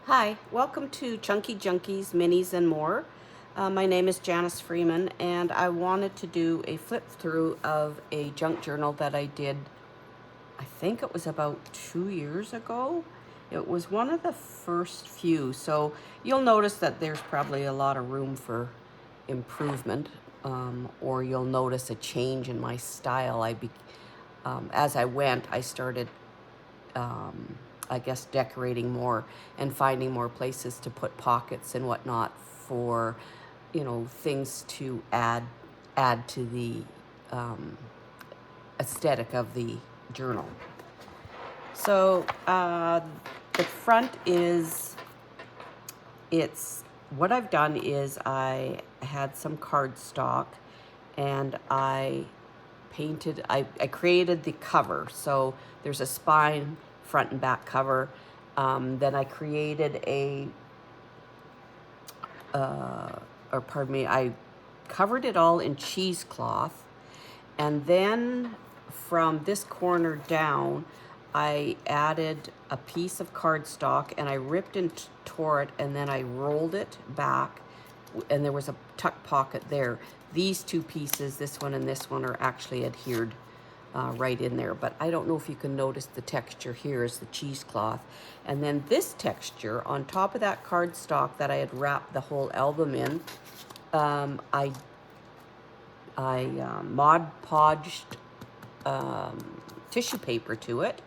Hi, welcome to Chunky Junkies, Minis, and More. My name is Janice Freeman, and I wanted to do a flip through of a junk journal that I did, I think it was about 2 years ago. It was one of the first few, so you'll notice that there's probably a lot of room for improvement, or you'll notice a change in my style. As I went, I started I guess decorating more and finding more places to put pockets and whatnot for, things to add to the aesthetic of the journal. So the front is, it's what I've done is I had some cardstock and I created the cover. So there's a spine, front and back cover. Then I created I covered it all in cheesecloth. And then from this corner down, I added a piece of cardstock and I ripped and tore it, and then I rolled it back, and there was a tuck pocket there. These two pieces, this one and this one, are actually adhered right in there, but I don't know if you can notice the texture here is the cheesecloth. And then this texture on top of that cardstock that I had wrapped the whole album in, I Mod Podged tissue paper to it.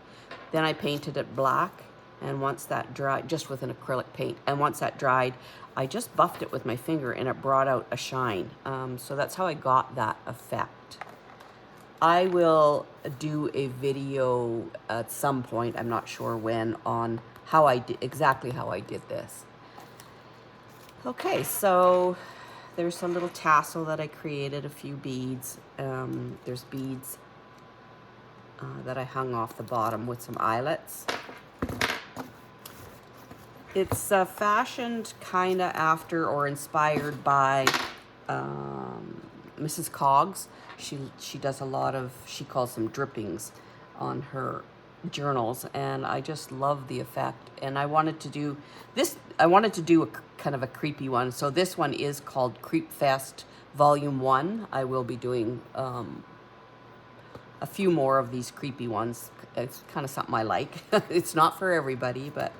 Then I painted it black, and once that dried, just with an acrylic paint, and once that dried, I just buffed it with my finger and it brought out a shine. So that's how I got that effect. I will do a video at some point, I'm not sure when, on how I did, exactly how I did this. Okay, so there's a little tassel that I created, a few beads. There's beads that I hung off the bottom with some eyelets. It's fashioned kind of after or inspired by Mrs. Coggs. She does a lot of, she calls them drippings on her journals, and I just love the effect. And I wanted to do this, I wanted to do a kind of a creepy one. So this one is called Creepfest Volume 1. I will be doing a few more of these creepy ones. It's kind of something I like. It's not for everybody, but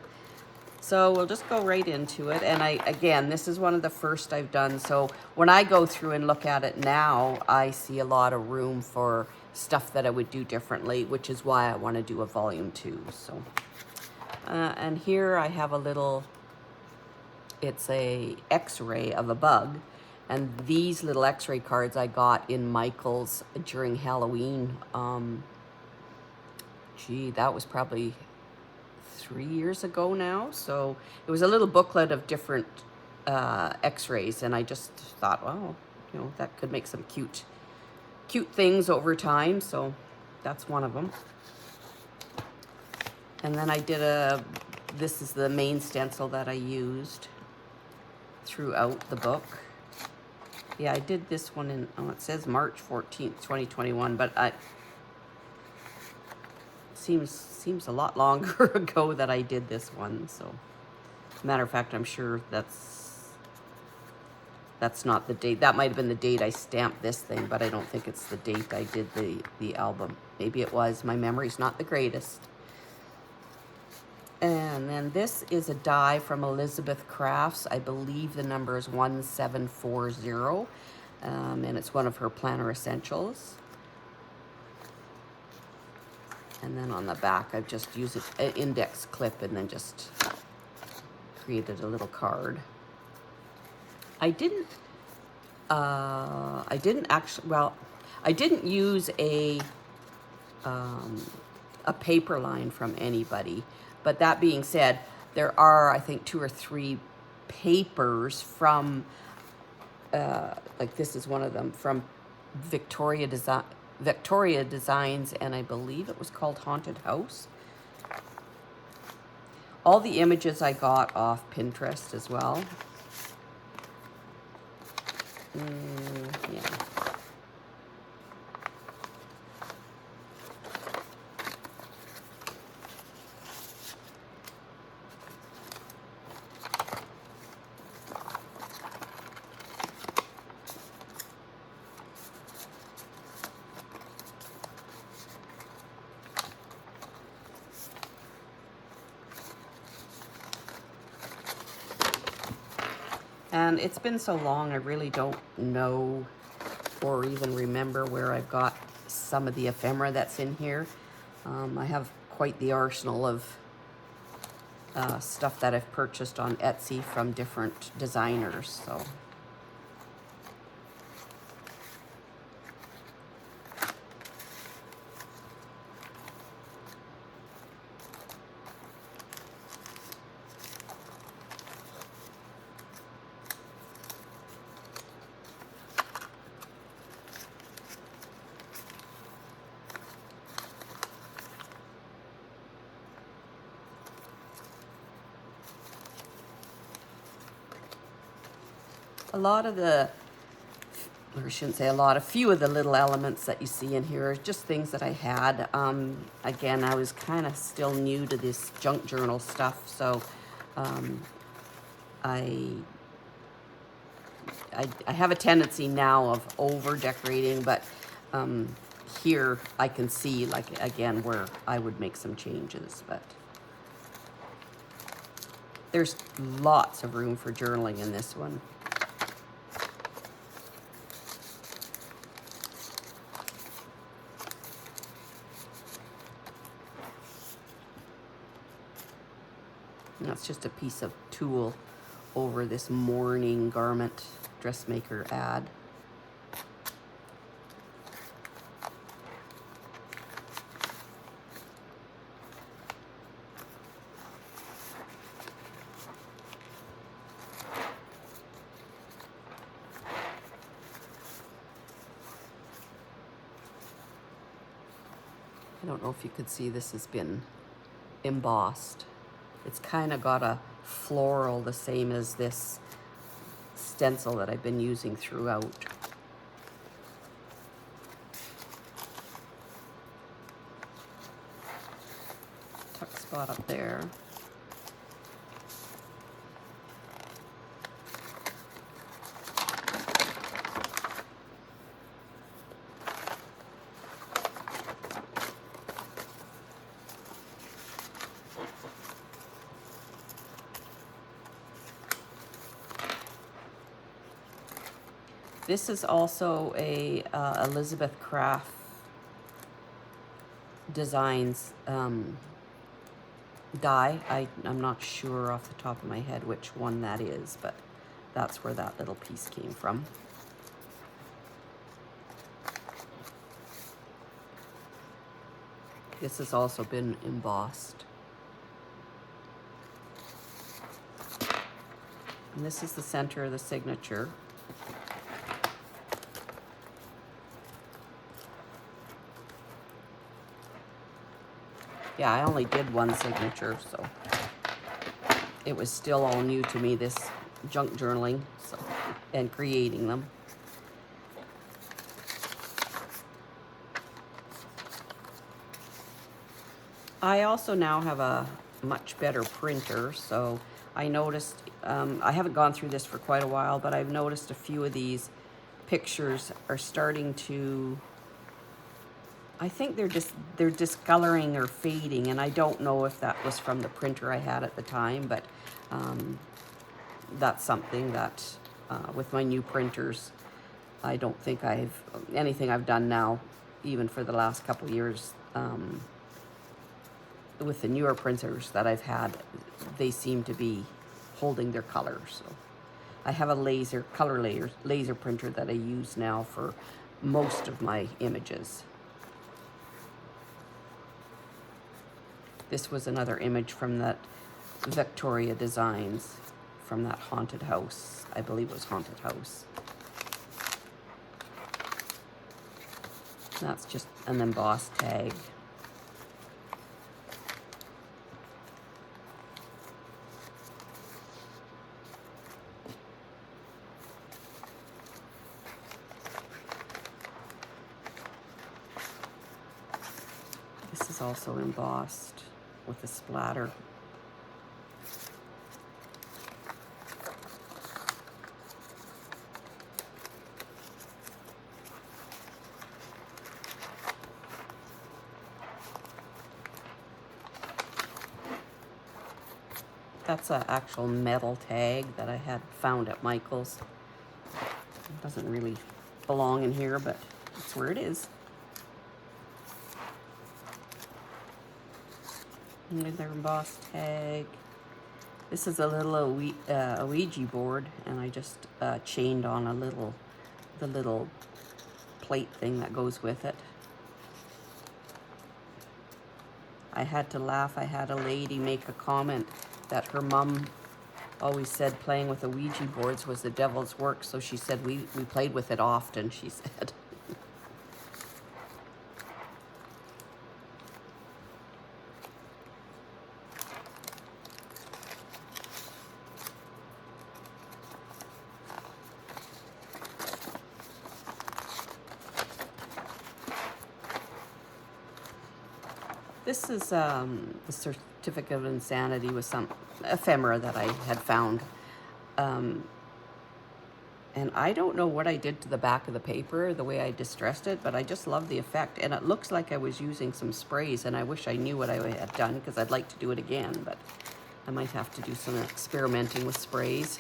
so we'll just go right into it. And again, this is one of the first I've done. So when I go through and look at it now, I see a lot of room for stuff that I would do differently, which is why I want to do a volume 2. So, and here I have a little, it's a x-ray of a bug. And these little x-ray cards I got in Michael's during Halloween. That was probably 3 years ago now. So it was a little booklet of different x-rays, and I just thought, well, that could make some cute things over time. So that's one of them. And then I did this is the main stencil that I used throughout the book. Yeah, I did this one in, it says March 14th, 2021, but seems a lot longer ago that I did this one. So, matter of fact, I'm sure that's not the date. That might have been the date I stamped this thing, but I don't think it's the date I did the album. Maybe it was. My memory's not the greatest. And then this is a die from Elizabeth Crafts. I believe the number is 1740, and it's one of her planner essentials. And then on the back, I've just used an index clip and then just created a little card. I didn't use a paper line from anybody. But that being said, there are, I think, 2 or 3 papers from, like this is one of them, from Victoria Designs, and I believe it was called Haunted House. All the images I got off Pinterest as well. Yeah. And it's been so long, I really don't know or even remember where I've got some of the ephemera that's in here. I have quite the arsenal of stuff that I've purchased on Etsy from different designers, so. A lot of the, or I shouldn't say a lot, a few of the little elements that you see in here are just things that I had. Again, I was kind of still new to this junk journal stuff, so I have a tendency now of over decorating, but here I can see, like, again, where I would make some changes, but there's lots of room for journaling in this one. And that's just a piece of tulle over this morning garment dressmaker ad. I don't know if you could see, this has been embossed. It's kind of got a floral the same as this stencil that I've been using throughout. Tuck spot up there. This is also a Elizabeth Craft Designs die. I'm not sure off the top of my head which one that is, but that's where that little piece came from. This has also been embossed. And this is the center of the signature. Yeah, I only did one signature, so it was still all new to me, this junk journaling, so, and creating them. I also now have a much better printer, so I noticed, I haven't gone through this for quite a while, but I've noticed a few of these pictures are starting to, I think they're discoloring or fading, and I don't know if that was from the printer I had at the time, but that's something that with my new printers, I don't think anything I've done now, even for the last couple of years, with the newer printers that I've had, they seem to be holding their color. So I have a laser printer that I use now for most of my images. This was another image from that Victoria Designs, from that haunted house. I believe it was haunted house. That's just an embossed tag. This is also embossed with a splatter. That's an actual metal tag that I had found at Michael's. It doesn't really belong in here, but that's where it is. Another embossed tag. This is a little Ouija board, and I just chained on the little plate thing that goes with it. I had to laugh. I had a lady make a comment that her mom always said playing with the Ouija boards was the devil's work, so she said we played with it often, she said. This is the certificate of insanity with some ephemera that I had found. And I don't know what I did to the back of the paper, the way I distressed it, but I just love the effect. And it looks like I was using some sprays, and I wish I knew what I had done because I'd like to do it again, but I might have to do some experimenting with sprays.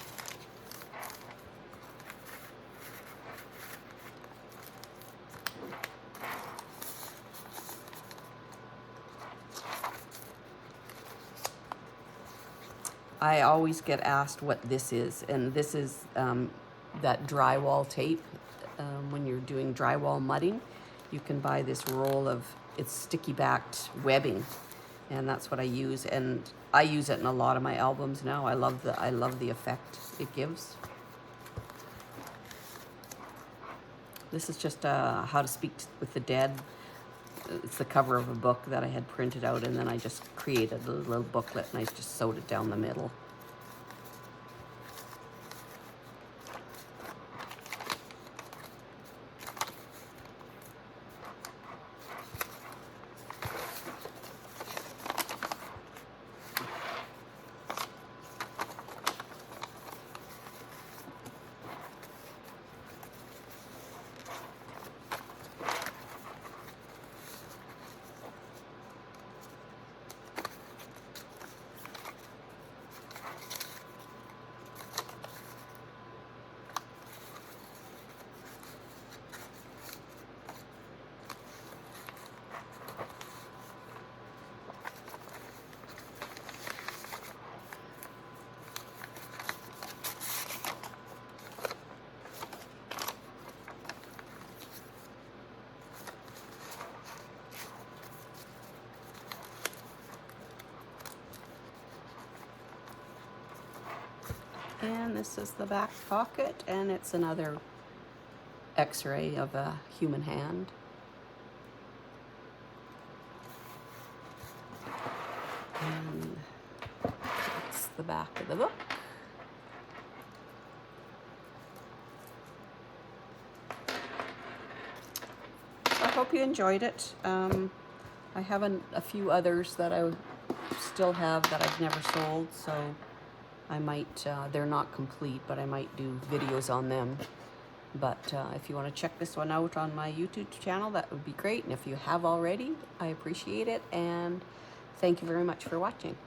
I always get asked what this is, and this is that drywall tape. When you're doing drywall mudding, you can buy this roll of, it's sticky backed webbing, and that's what I use, and I use it in a lot of my albums now. I love the effect it gives. This is just How to Speak with the Dead. It's the cover of a book that I had printed out, and then I just created a little booklet and I just sewed it down the middle. And this is the back pocket, and it's another x-ray of a human hand. And that's the back of the book. I hope you enjoyed it. I have a few others that I still have that I've never sold, so I might, they're not complete, but I might do videos on them. But if you want to check this one out on my YouTube channel, that would be great. And if you have already, I appreciate it. And thank you very much for watching.